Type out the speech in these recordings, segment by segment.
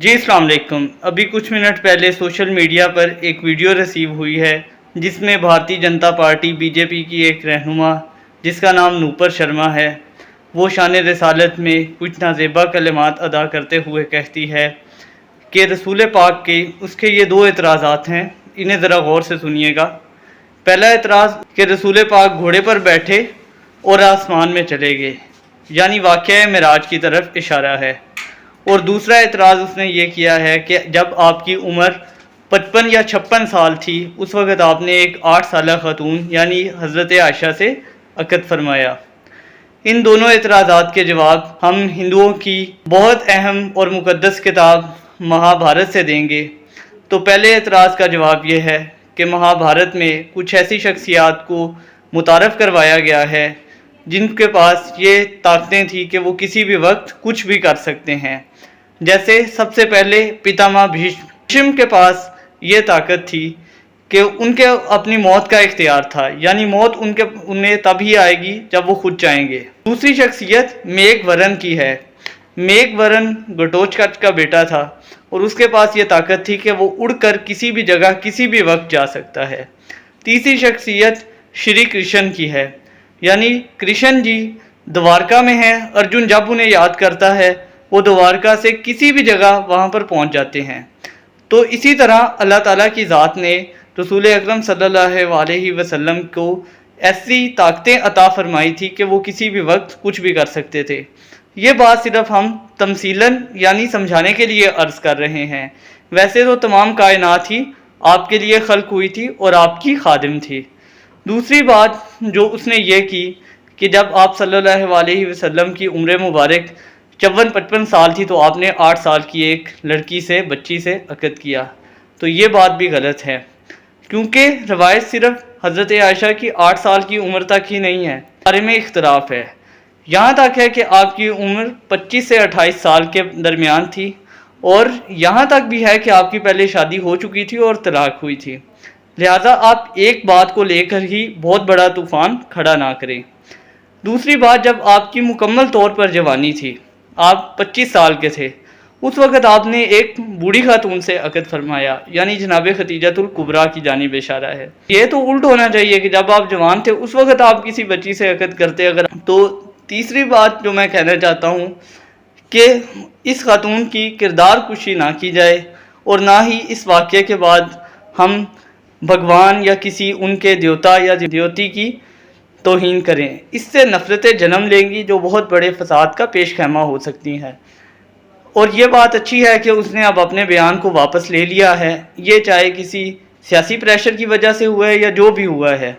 جی السلام علیکم۔ ابھی کچھ منٹ پہلے سوشل میڈیا پر ایک ویڈیو ریسیو ہوئی ہے جس میں بھارتی جنتا پارٹی BJP کی ایک رہنما جس کا نام نوپر شرما ہے، وہ شان رسالت میں کچھ نازیبا کلمات ادا کرتے ہوئے کہتی ہے کہ رسول پاک کے اس کے یہ دو اعتراضات ہیں، انہیں ذرا غور سے سنیے گا۔ پہلا اعتراض کہ رسول پاک گھوڑے پر بیٹھے اور آسمان میں چلے گئے، یعنی واقعہ معراج کی طرف اشارہ ہے۔ اور دوسرا اعتراض اس نے یہ کیا ہے کہ جب آپ کی عمر 55 یا 56 سال تھی، اس وقت آپ نے ایک 8 سالہ خاتون یعنی حضرت عائشہ سے عقد فرمایا۔ ان دونوں اعتراضات کے جواب ہم ہندوؤں کی بہت اہم اور مقدس کتاب مہابھارت سے دیں گے۔ تو پہلے اعتراض کا جواب یہ ہے کہ مہابھارت میں کچھ ایسی شخصیات کو متعارف کروایا گیا ہے جن کے پاس یہ طاقتیں تھیں کہ وہ کسی بھی وقت کچھ بھی کر سکتے ہیں۔ جیسے سب سے پہلے پتامہ بھیشم کے پاس یہ طاقت تھی کہ ان کے اپنی موت کا اختیار تھا، یعنی موت انہیں تب ہی آئے گی جب وہ خود چاہیں گے۔ دوسری شخصیت میگ ورن کی ہے۔ میگ ورن گھٹوچکچ کا بیٹا تھا اور اس کے پاس یہ طاقت تھی کہ وہ اڑ کر کسی بھی جگہ کسی بھی وقت جا سکتا ہے۔ تیسری شخصیت شری کرشن کی ہے، یعنی کرشن جی دوارکا میں ہیں۔ ارجن جب انہیں یاد کرتا ہے وہ دوارکا سے کسی بھی جگہ وہاں پر پہنچ جاتے ہیں۔ تو اسی طرح اللہ تعالیٰ کی ذات نے رسول اکرم صلی اللہ علیہ وسلم کو ایسی طاقتیں عطا فرمائی تھی کہ وہ کسی بھی وقت کچھ بھی کر سکتے تھے۔ یہ بات صرف ہم تمثیلاً یعنی سمجھانے کے لیے عرض کر رہے ہیں، ویسے تو تمام کائنات ہی آپ کے لیے خلق ہوئی تھی اور آپ کی خادم تھی۔ دوسری بات جو اس نے یہ کی کہ جب آپ صلی اللہ علیہ وسلم کی عمر مبارک 54-55 سال تھی تو آپ نے 8 سال کی ایک بچی سے عقد کیا، تو یہ بات بھی غلط ہے، کیونکہ روایت صرف حضرت عائشہ کی 8 سال کی عمر تک ہی نہیں ہے، بارے میں اختلاف ہے۔ یہاں تک ہے کہ آپ کی عمر 25 سے 28 سال کے درمیان تھی، اور یہاں تک بھی ہے کہ آپ کی پہلے شادی ہو چکی تھی اور طلاق ہوئی تھی، لہٰذا آپ ایک بات کو لے کر ہی بہت بڑا طوفان کھڑا نہ کریں۔ دوسری بات، جب آپ کی مکمل طور پر جوانی تھی، آپ 25 سال کے تھے، اس وقت آپ نے ایک بوڑھی خاتون سے عقد فرمایا، یعنی جناب خدیجۃ الکبریٰ کی جانب اشارہ ہے۔ یہ تو الٹ ہونا چاہیے کہ جب آپ جوان تھے اس وقت آپ کسی بچی سے عقد کرتے اگر تو۔ تیسری بات جو میں کہنا چاہتا ہوں کہ اس خاتون کی کردار کشی نہ کی جائے، اور نہ ہی اس واقعے کے بعد ہم بھگوان یا کسی ان کے دیوتا یا دیوتی کی توہین کریں۔ اس سے نفرتیں جنم لیں گی جو بہت بڑے فساد کا پیش خیمہ ہو سکتی ہیں۔ اور یہ بات اچھی ہے کہ اس نے اب اپنے بیان کو واپس لے لیا ہے، یہ چاہے کسی سیاسی پریشر کی وجہ سے ہوا ہے یا جو بھی ہوا ہے،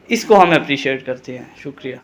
اس کو ہم اپریشیٹ کرتے ہیں۔ شکریہ۔